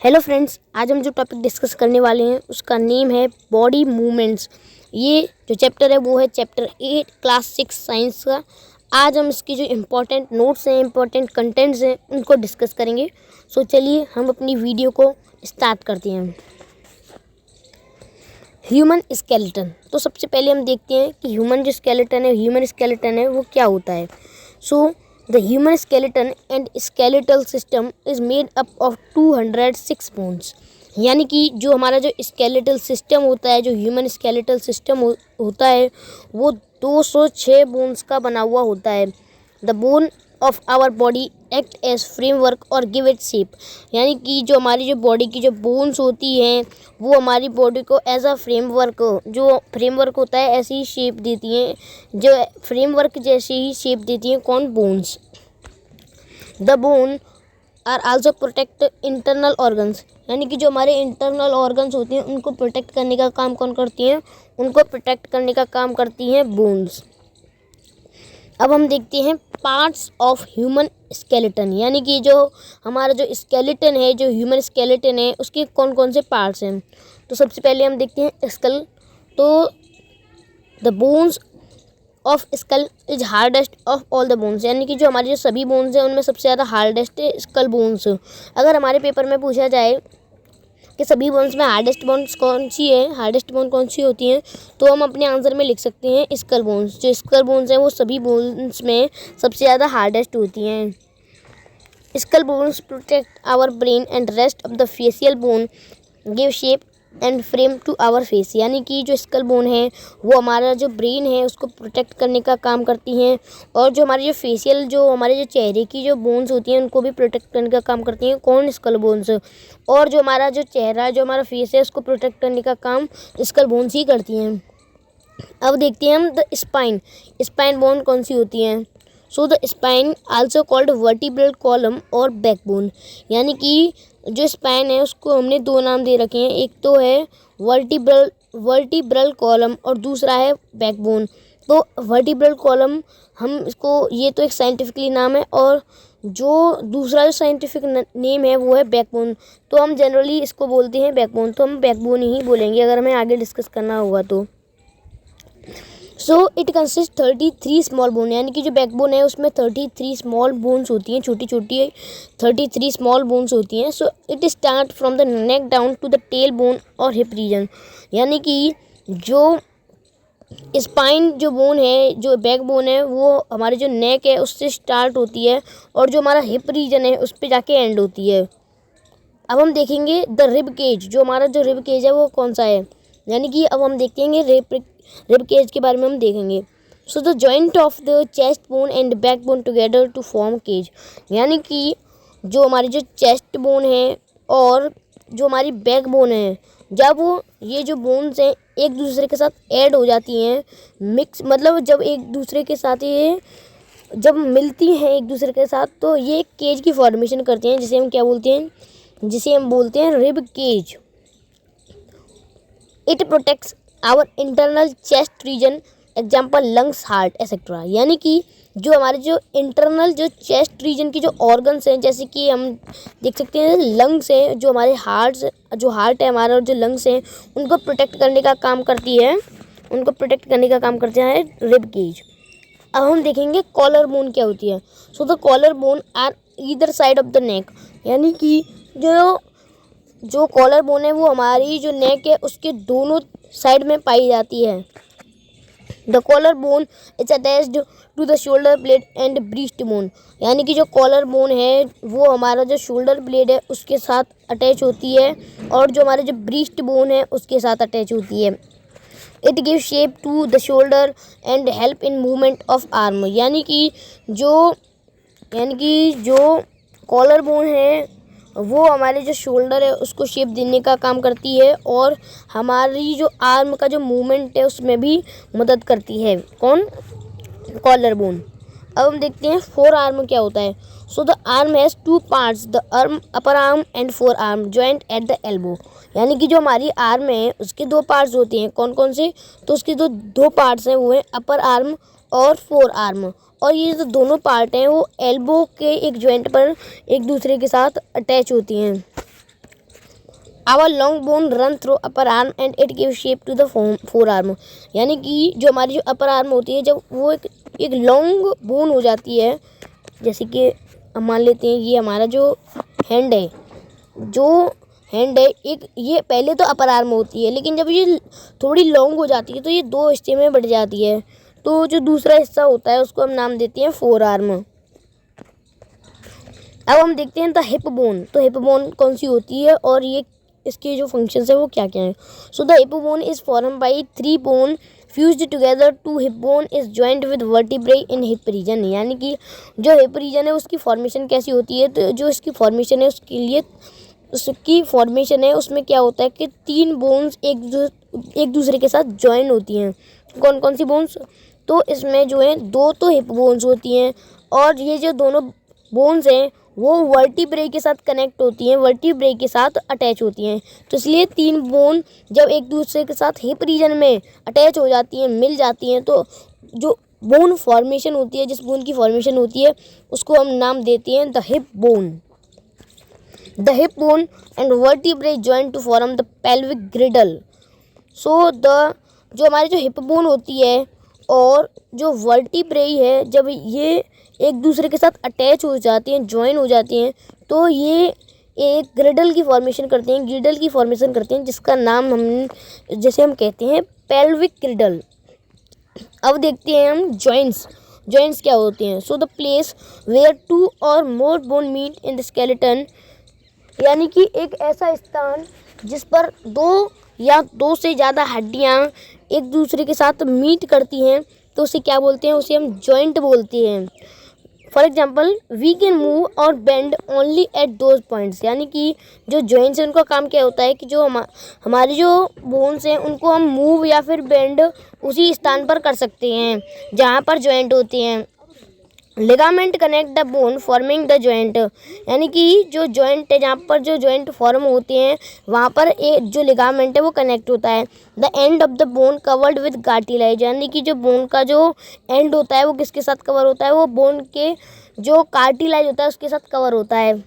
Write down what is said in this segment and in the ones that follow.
Hello friends, आज हम जो टॉपिक डिस्कस करने वाले हैं उसका नेम है बॉडी मूवमेंट्स। ये जो चैप्टर है वो है चैप्टर 8 क्लास 6 साइंस का। आज हम इसकी जो इम्पोर्टेंट नोट्स हैं, इम्पोर्टेंट कंटेंट्स हैं, उनको डिस्कस करेंगे। सो चलिए हम अपनी वीडियो को स्टार्ट करते हैं। Human skeleton. तो सबसे पहले हम देखते हैं कि ह्यूमन स्केलेटन है वो क्या होता है। सो the human skeleton and skeletal system is made up of 206 bones। यानी कि जो हमारा जो स्केलेटल सिस्टम होता है, जो ह्यूमन स्केलेटल सिस्टम होता है वो 206 बोन्स का बना हुआ होता है। The bone of our body act as framework और गिव इट शेप। यानी कि जो हमारी जो बॉडी की जो बोन्स होती हैं वो हमारी बॉडी को एज अ फ्रेमवर्क, जो फ्रेमवर्क होता है ऐसी ही शेप देती हैं, जो फ्रेमवर्क जैसी ही शेप देती हैं। कौन? Bones. The bone are also protect internal organs. यानी कि जो हमारे इंटरनल ऑर्गन्स होते हैं उनको प्रोटेक्ट करने का काम कौन करती हैं? उनको प्रोटेक्ट करने का काम करती हैं बोन्स। अब हम देखते हैं पार्ट्स ऑफ ह्यूमन स्केलेटन। यानी कि जो हमारा जो स्केलेटन है, जो ह्यूमन स्केलेटन है, उसके कौन कौन से पार्ट्स हैं। तो सबसे पहले हम देखते हैं स्कल। तो the bones of skull is hardest of all the bones. यानी कि जो हमारी जो सभी बोन्स हैं उनमें सबसे ज़्यादा हार्डेस्ट है स्कल बोन्स। अगर हमारे पेपर में पूछा जाए कि सभी बोन्स में हार्डेस्ट बोन्स कौन सी है, हार्डेस्ट बोन कौन सी होती हैं, तो हम अपने आंसर में लिख सकते हैं स्कल बोन्स। जो स्कल बोन्स हैं वो सभी बोन्स में सबसे ज़्यादा हार्डेस्ट होती हैं। Skull bones protect our brain and rest of the facial bone give shape and frame to our face. यानी कि जो स्कल बोन है वो हमारा जो ब्रेन है उसको प्रोटेक्ट करने का काम करती हैं, और जो हमारी जो फेशियल, जो हमारे जो चेहरे की जो बोन्स होती हैं उनको भी प्रोटेक्ट करने का काम करती हैं। कौन? Skull bones. और जो हमारा जो चेहरा, जो हमारा फेस है उसको प्रोटेक्ट करने का काम स्कल बोन्स ही करती हैं। अब देखते हैं हम द स्पाइन। स्पाइन बोन कौन सी होती हैं। So the spine also called vertebral column और बैकबोन। यानी कि जो स्पाइन है उसको हमने दो नाम दे रखे हैं, एक तो है वर्टिब्रल कॉलम और दूसरा है बैकबोन। तो वर्टिब्रल कॉलम हम इसको, ये तो एक साइंटिफिकली नाम है, और जो दूसरा जो साइंटिफिक नेम है वो है बैकबोन। तो हम जनरली इसको बोलते हैं बैकबोन, तो हम बैकबोन ही बोलेंगे अगर हमें आगे डिस्कस करना होगा तो। So it consist 33 small bone. यानी कि जो बैकबोन है उसमें 33 स्मॉल बोन्स होती हैं, छोटी छोटी 33 स्मॉल बोन्स होती हैं। So it start from the neck down to the tail bone और हिप रीजन। यानी कि जो स्पाइन जो बोन है, जो बैकबोन है, वो हमारे जो नेक है उससे स्टार्ट होती है और जो हमारा हिप रीजन है उस पर जाके एंड होती है। अब हम देखेंगे द रिब केज। जो हमारा जो रिब केज है वो कौन सा है। यानी कि अब हम देखेंगे रिब केज के बारे में हम देखेंगे। So the joint of the chest bone and back bone together to form cage. यानी कि जो हमारी जो चेस्ट बोन है और जो हमारी बैक बोन है, जब वो ये जो बोन्स हैं एक दूसरे के साथ ऐड हो जाती हैं, मिक्स मतलब जब एक दूसरे के साथ ये जब मिलती हैं एक दूसरे के साथ, तो ये एक केज की फॉर्मेशन करती हैं, जिसे हम क्या बोलते हैं, जिसे हम बोलते हैं rib cage. It protects our internal chest region, example lungs, heart etcetera. यानी कि जो हमारे जो इंटरनल जो चेस्ट रीजन की जो ऑर्गन्स हैं, जैसे कि हम देख सकते हैं लंग्स हैं, जो हमारे जो हार्ट है हमारा और जो लंग्स हैं उनको प्रोटेक्ट करने का काम करती है, उनको प्रोटेक्ट करने का काम करते हैं रिब केज। अब हम देखेंगे कॉलर बोन क्या होती है। So the collar bone are either side of the neck. यानी कि जो कॉलर बोन है वो हमारी जो नेक है उसके दोनों साइड में पाई जाती है। The collar bone is attached to the shoulder blade and breast bone. यानी कि जो कॉलर बोन है वो हमारा जो शोल्डर ब्लेड है उसके साथ अटैच होती है, और जो हमारे जो ब्रीस्ट बोन है उसके साथ अटैच होती है। It give shape to the shoulder and help in movement of arm. यानी कि जो कॉलर बोन है वो हमारे जो शोल्डर है उसको शेप देने का काम करती है, और हमारी जो आर्म का जो मूवमेंट है उसमें भी मदद करती है। कौन? Collar bone. अब हम देखते हैं फोर आर्म क्या होता है। So the arm has two parts, the arm upper arm and forearm joint at the elbow. यानी कि जो हमारी आर्म है उसके दो पार्ट्स होते हैं। कौन कौन से? तो उसके दो पार्ट्स हैं, वो हैं अपर आर्म और फोर आर्म, और ये जो दोनों पार्ट हैं वो एल्बो के एक जॉइंट पर एक दूसरे के साथ अटैच होती हैं। Our long bone run through upper arm and it give shape to the forearm. यानी कि जो हमारी जो अपर आर्म होती है, जब वो एक लॉन्ग बोन हो जाती है, जैसे कि हम मान लेते हैं ये हमारा जो हैंड है एक, ये पहले तो अपर आर्म होती है, लेकिन जब ये थोड़ी लॉन्ग हो जाती है तो ये दो हिस्से में बढ़ जाती है। तो जो दूसरा हिस्सा होता है उसको हम नाम देते हैं फोर आर्म। अब हम देखते हैं द हिप बोन। तो हिप बोन कौन सी होती है और ये इसके जो फंक्शंस है वो क्या क्या है। So the hip bone is form by 3 bone fused together two hip bone is joint with vertebrae in hip region. यानी कि जो हिप रीजन है उसकी फॉर्मेशन कैसी होती है, तो जो इसकी फॉर्मेशन है उसमें क्या होता है कि 3 बोन्स एक दूसरे के साथ ज्वाइन होती हैं। कौन कौन सी बोन्स, तो इसमें जो है 2 तो हिप बोन्स होती हैं और ये जो दोनों बोन्स हैं वो वर्टिब्रे के साथ कनेक्ट होती हैं, वर्टिब्रे के साथ अटैच होती हैं। तो इसलिए 3 बोन जब एक दूसरे के साथ हिप रीजन में अटैच हो जाती हैं, मिल जाती हैं, तो जो बोन फॉर्मेशन होती है, जिस बोन की फॉर्मेशन होती है उसको हम नाम देते हैं the hip bone. The hip bone and vertebrae join to form the pelvic girdle. So जो हमारी जो हिप बोन होती है और जो वर्टिब्रे है, जब ये एक दूसरे के साथ अटैच हो जाती हैं, ज्वाइन हो जाती हैं, तो ये एक ग्रिडल की फॉर्मेशन करते हैं, जिसका नाम हम कहते हैं पेल्विक ग्रिडल। अब देखते हैं हम जॉइंट्स क्या होते हैं। So the place where 2 or more bone meet in the skeleton. यानी कि एक ऐसा स्थान जिस पर 2 या 2 से ज़्यादा हड्डियाँ एक दूसरे के साथ मीट करती हैं, तो उसे क्या बोलते हैं, उसे हम जॉइंट बोलते हैं। For example we can move or bend only at those points. यानी कि जो जॉइंट्स हैं उनका काम क्या होता है कि जो हमारी जो बोन्स हैं उनको हम मूव या फिर बेंड उसी स्थान पर कर सकते हैं जहाँ पर जॉइंट होते हैं। Ligament connect the bone forming the joint. यानी कि जो जॉइंट है, जहाँ पर जो जॉइंट फॉर्म होते हैं वहाँ पर एक जो लिगामेंट है वो कनेक्ट होता है। The end of the bone covered with cartilage. यानी कि जो बोन का जो एंड होता है वो किसके साथ कवर होता है, वो बोन के जो कार्टिलेज होता है उसके साथ कवर होता है।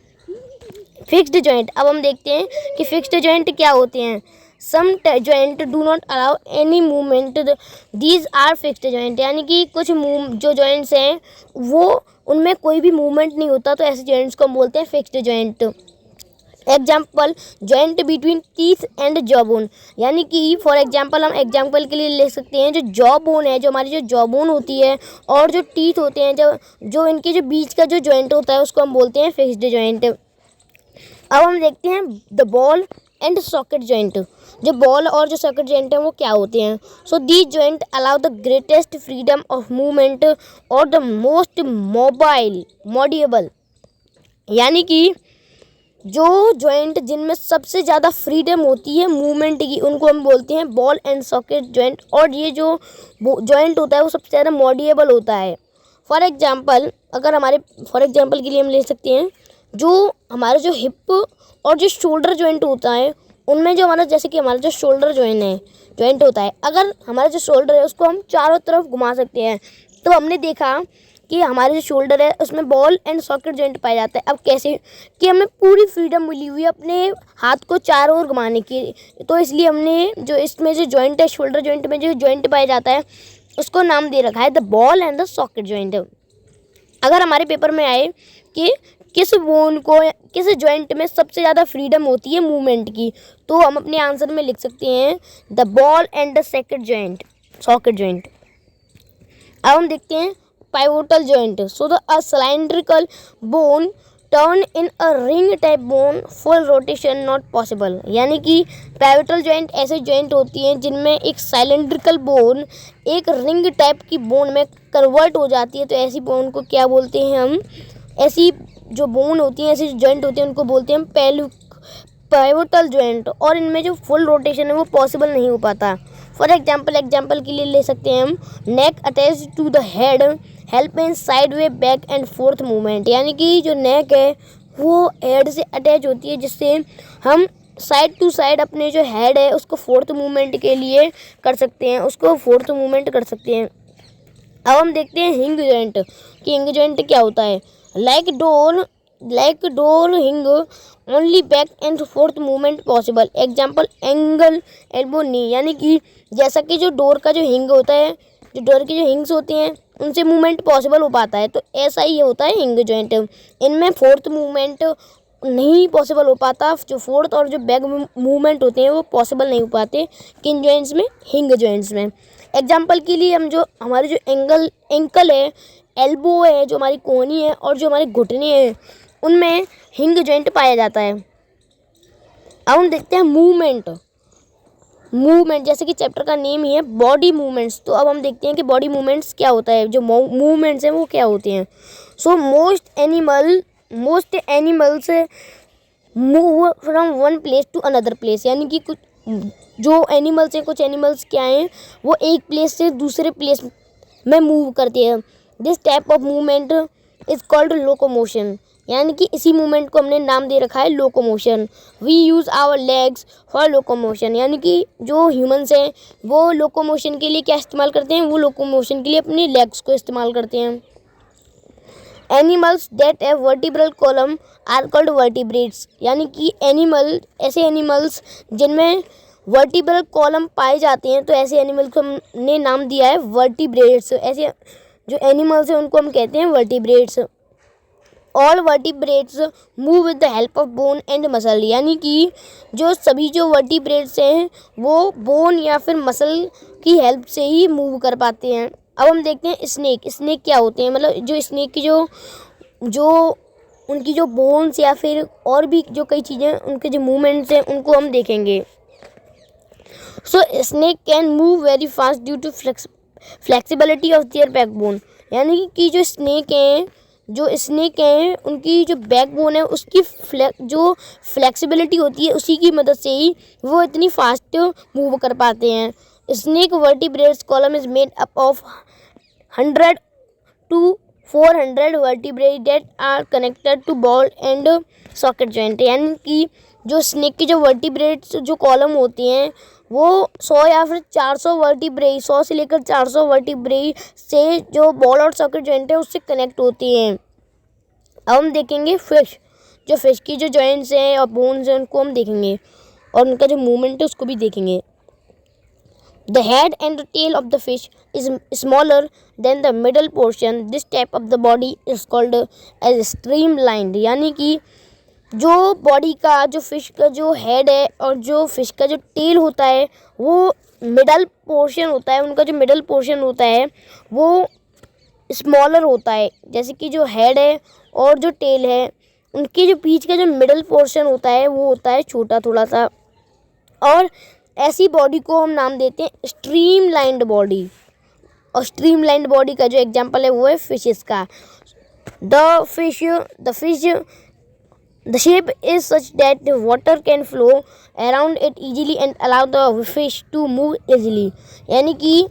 Fixed joint. अब हम देखते हैं कि फिक्स्ड जॉइंट क्या होते हैं। Some joint do not allow any movement, these are fixed joint. यानी कि कुछ जो जॉइंट्स हैं वो उनमें कोई भी मूवमेंट नहीं होता, तो ऐसे जॉइंट्स को हम बोलते हैं fixed joint. Example joint between teeth and jaw bone. यानी कि फॉर एग्जाम्पल हम एग्जाम्पल के लिए ले सकते हैं जो जॉ बोन है, जो हमारी जो जॉ बोन होती है और जो टीथ होते हैं, जो इनके जो बीच का जो जॉइंट होता है उसको हम बोलते हैं फिक्स्ड जॉइंट। अब हम देखते हैं the ball and socket joint. जो बॉल और जो सॉकेट जॉइंट है वो क्या होते हैं। So these joint allow the greatest freedom of movement और द मोस्ट मॉडिएबल। यानी कि जो जॉइंट जिनमें सबसे ज़्यादा फ्रीडम होती है मूवमेंट की, उनको हम बोलते हैं बॉल एंड सॉकेट जॉइंट। और ये जो जॉइंट होता है वो सबसे ज़्यादा मॉडिएबल होता है। फॉर एग्जांपल के लिए हम ले सकते हैं जो हमारा जो हिप और जो शोल्डर जॉइंट होता है उनमें जो हमारा, जैसे कि हमारा जो शोल्डर जॉइंट होता है, अगर हमारा जो शोल्डर है उसको हम चारों तरफ घुमा सकते हैं, तो हमने देखा कि हमारे जो शोल्डर है उसमें बॉल एंड सॉकेट जॉइंट पाया जाता है। अब कैसे कि हमें पूरी फ्रीडम मिली हुई है अपने हाथ को चारों ओर घुमाने की, तो इसलिए हमने जो इसमें जो जॉइंट है, शोल्डर जॉइंट में जो जॉइंट पाया जाता है उसको नाम दे रखा है the ball and the socket joint. अगर हमारे पेपर में आए कि किस जॉइंट में सबसे ज़्यादा फ्रीडम होती है मूवमेंट की, तो हम अपने आंसर में लिख सकते हैं the ball and the socket joint. अब हम देखते हैं pivotal joint. So the cylindrical bone turn in a ring type bone, full rotation not possible. यानी कि पाइवोटल जॉइंट ऐसे जॉइंट होती हैं जिनमें एक सिलेंड्रिकल बोन एक रिंग टाइप की बोन में कन्वर्ट हो जाती है, तो ऐसी बोन को क्या बोलते हैं हम, ऐसी जो बोन होती हैं, ऐसी जॉइंट होती हैं उनको बोलते हैं पाइवोटल जॉइंट। और इनमें जो फुल रोटेशन है वो पॉसिबल नहीं हो पाता। फॉर एग्जाम्पल के लिए ले सकते हैं हम neck attach to the head help in side way back and forth movement. यानी कि जो नेक है वो हेड से अटैच होती है, जिससे हम साइड टू साइड अपने जो हेड है उसको फोर्थ मूवमेंट के लिए कर सकते हैं, अब हम देखते हैं हिंग जॉइंट कि हिंग जॉइंट क्या होता है। Like door like door hinge only back and forth movement possible. Example angle elbow नी, यानी कि जैसा कि जो डोर का जो हिंग होता है, जो डोर की जो हिंग्स होती हैं उनसे मूवमेंट पॉसिबल हो पाता है, तो ऐसा ही होता है हिंग जॉइंट। इनमें फोर्थ मूवमेंट नहीं पॉसिबल हो पाता, जो फोर्थ और जो बैक मूवमेंट होते हैं वो पॉसिबल नहीं हो पाते किन जॉइंट्स में, हिंग जॉइंट्स में। एग्जाम्पल के लिए हम जो हमारे जो एंकल है, एल्बो है, जो हमारी कोहनी है और जो हमारे घुटने हैं उनमें हिंग जॉइंट पाया जाता है। अब हम देखते हैं मूवमेंट जैसे कि चैप्टर का नेम ही है बॉडी मूवमेंट्स। तो अब हम देखते हैं कि बॉडी मूवमेंट्स क्या होता है, जो मूवमेंट्स हैं वो क्या होते हैं। So most animals move from one place to another place, यानी कि कुछ जो एनिमल्स हैं, कुछ एनिमल्स क्या हैं, वो एक प्लेस से दूसरे प्लेस में मूव करते हैं। This type of movement is called locomotion, यानी कि इसी मूवमेंट को हमने नाम दे रखा है locomotion. We use our legs for locomotion, यानी कि जो ह्यूमंस हैं वो लोकोमोशन के लिए क्या इस्तेमाल करते हैं, वो लोकोमोशन के लिए अपनी लेग्स को इस्तेमाल करते हैं। Animals that have vertebral column are called vertebrates, यानी कि ऐसे एनिमल्स जिनमें वर्टिब्रल कॉलम पाए जाते हैं, तो ऐसे एनिमल्स को हमने नाम दिया है वर्टिब्रेट्स। ऐसे जो एनिमल्स हैं उनको हम कहते हैं vertebrates. All vertebrates move with the help of bone and muscle, यानी कि जो सभी जो वर्टिब्रेट्स हैं वो बोन या फिर मसल की हेल्प से ही मूव कर पाते हैं। अब हम देखते हैं स्नेक क्या होते हैं, मतलब जो स्नेक की जो उनकी जो बोन्स या फिर और भी जो कई चीज़ें उनके जो मूवमेंट्स हैं उनको हम देखेंगे। So snake can move very fast due to flexibility of their backbone, यानी कि जो स्नेक हैं उनकी जो बैकबोन है उसकी जो फ्लेक्सिबिलिटी होती है उसी की मदद से ही वो इतनी फास्ट मूव कर पाते हैं। Snake vertebrates column is made up of 100 to 400 vertebrate that are connected to ball and socket joint, यानी कि जो स्नेक की जो वर्टिब्रेट्स जो कॉलम होती हैं वो 100 या फिर 400 वर्टिब्रेट, 100 से लेकर 400 वर्टिब्रेट से जो बॉल और सॉकेट जॉइंट है उससे कनेक्ट होती हैं। अब हम देखेंगे जो फिश की जो जॉइंट्स हैं और बोन्स हैं उनको हम देखेंगे और उनका जो मूवमेंट है उसको भी देखेंगे। The head and the tail of the fish is smaller than the middle portion. This type of the body is called as streamlined, यानी कि जो बॉडी का जो फिश का जो हेड है और जो फिश का जो टेल होता है वो मिडल पोर्शन होता है, उनका जो मिडल पोर्शन होता है वो स्मॉलर होता है। जैसे कि जो हेड है और जो टेल है उनके जो बीच का जो मिडल पोर्शन होता है वो होता है छोटा थोड़ा सा, और ऐसी बॉडी को हम नाम देते हैं स्ट्रीमलाइंड बॉडी। और स्ट्रीमलाइंड बॉडी का जो एग्जांपल है वो है फिशेस का। The shape is such that water can flow around it easily and allow the fish to move easily, यानी कि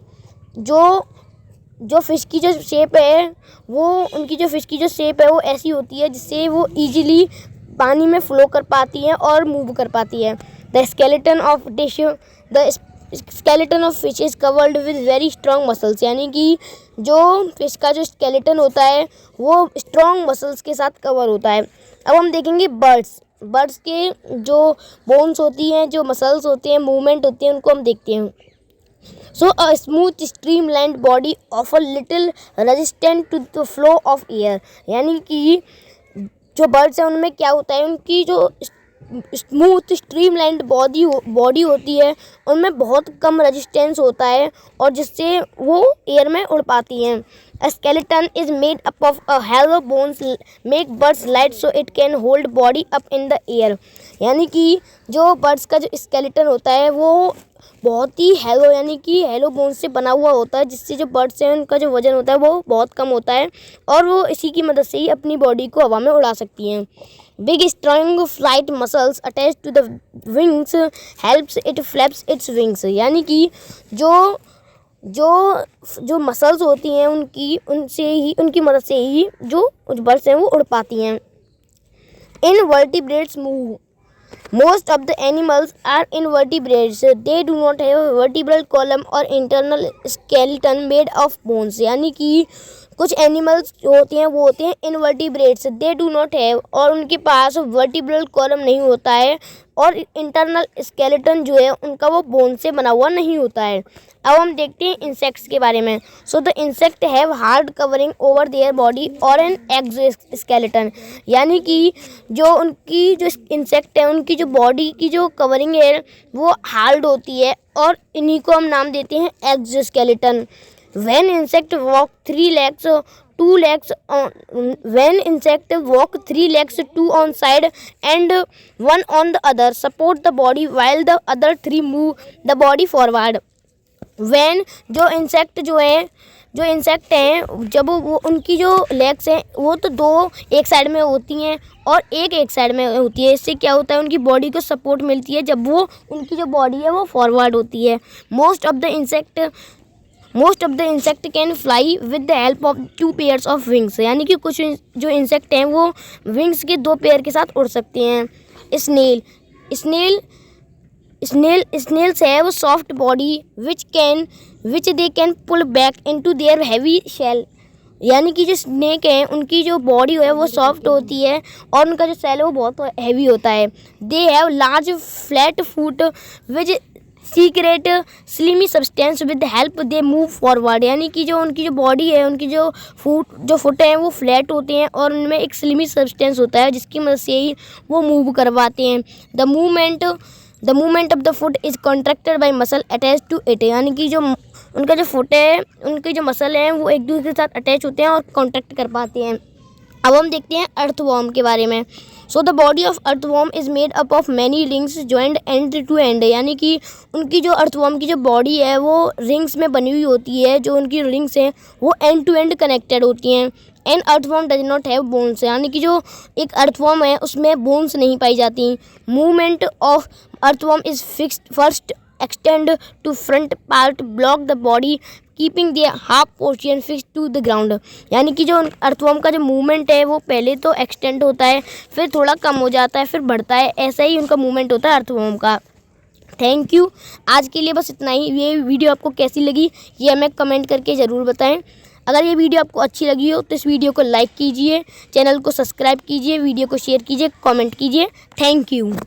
जो फिश की जो शेप है वो उनकी जो फिश की जो शेप है वो ऐसी होती है जिससे वो इजीली पानी में फ्लो कर पाती हैं और मूव कर पाती है। The skeleton of fish is covered with very strong muscles, यानी कि जो फिश का जो स्केलेटन होता है वो स्ट्रॉन्ग मसल्स के साथ कवर होता है। अब हम देखेंगे बर्ड्स के जो बोन्स होती हैं, जो मसल्स होते हैं, मूवमेंट होती हैं, उनको हम देखते हैं। So a smooth streamlined body of a little resistant to the flow of air, यानी कि जो बर्ड्स हैं उनमें क्या होता है, उनकी जो स्मूथ स्ट्रीमलाइंड बॉडी होती है उनमें बहुत कम रेजिस्टेंस होता है और जिससे वो एयर में उड़ पाती हैं। A skeleton is made up of a hollow bones make birds light so it can hold body up in the air, यानी कि जो बर्ड्स का जो स्केलेटन होता है वो बहुत ही हेलो यानी कि हेलो बोन्स से बना हुआ होता है, जिससे जो बर्ड्स हैं उनका जो वजन होता है वो बहुत कम होता है और वो इसी की मदद से ही अपनी बॉडी को हवा में उड़ा सकती हैं। Big strong flight muscles attached to the wings helps it flaps its wings, यानी कि जो मसल्स होती हैं उनकी मदद से ही जो बर्ड्स हैं वो उड़ पाती हैं। Invertebrates move. Most of the animals are invertebrates. They do not have a vertebral column or internal skeleton made of bones, यानी कि कुछ एनिमल्स जो होते हैं वो होते हैं invertebrates, they do not have, और उनके पास वर्टिब्रल कॉलम नहीं होता है, और इंटरनल स्केलेटन जो है उनका वो बोन से बना हुआ नहीं होता है। अब हम देखते हैं इंसेक्ट्स के बारे में। So the insect have hard covering over their body और एन एक्सोस्केलेटन, यानी कि जो उनकी जो इंसेक्ट है उनकी जो बॉडी की जो कवरिंग है वो हार्ड होती है, और इन्हीं को हम नाम देते हैं exoskeleton. When insect walk 3 legs, 2 legs on, when insect walk 3 legs, 2 on side and 1 on the other, support the body while the other 3 move the body forward. When जो इंसेक्ट हैं जब वो उनकी जो लेग्स हैं वो तो दो एक साइड में होती हैं और एक साइड में होती है। इससे क्या होता है, उनकी बॉडी को सपोर्ट मिलती है जब वो उनकी जो बॉडी है वो फॉरवर्ड होती है। Most of the insect can fly with the help of 2 pairs of wings, यानी कि कुछ जो इंसेक्ट हैं वो विंग्स के 2 पेयर के साथ उड़ सकते हैं। Snails have soft body which they can pull back into their heavy shell, यानी कि जो स्नेक है उनकी जो बॉडी है वो सॉफ्ट होती है और उनका जो सेल है वो बहुत हैवी होता है। They have large flat foot which secret slimy substance with help they move forward, यानी कि जो उनकी जो बॉडी है उनकी जो फुट हैं वो फ्लैट होते हैं और उनमें एक स्लिमी सब्सटेंस होता है जिसकी मदद से ही वो मूव करवाते हैं। The movement of the foot is contracted by muscle attach to it, यानी कि जो उनका जो फुट है उनके जो मसल हैं वो एक दूसरे के साथ अटैच होते हैं और कॉन्ट्रैक्ट कर पाते हैं। अब हम देखते हैं अर्थवॉर्म के बारे में। So the body of earthworm is made up of many rings joined end to end, यानी कि उनकी जो अर्थवॉर्म की जो बॉडी है वो रिंग्स में बनी हुई होती है, जो उनकी रिंग्स हैं वो एंड टू एंड कनेक्टेड होती हैं। An earthworm does not have bones, यानी कि जो एक अर्थवॉर्म है उसमें बोन्स नहीं पाई जाती। Movement of earthworm is fixed first extend to front part block the body keeping the half portion fix to the ground, यानी कि जो अर्थवॉर्म का जो मूवमेंट है वो पहले तो एक्सटेंड होता है फिर थोड़ा कम हो जाता है फिर बढ़ता है, ऐसा ही उनका मूवमेंट होता है अर्थवॉर्म का। थैंक यू, आज के लिए बस इतना ही। ये वीडियो आपको कैसी लगी ये हमें कमेंट करके ज़रूर बताएं। अगर ये वीडियो आपको अच्छी लगी हो तो इस वीडियो को लाइक कीजिए, चैनल को सब्सक्राइब कीजिए, वीडियो को शेयर कीजिए, कमेंट कीजिए। Thank you.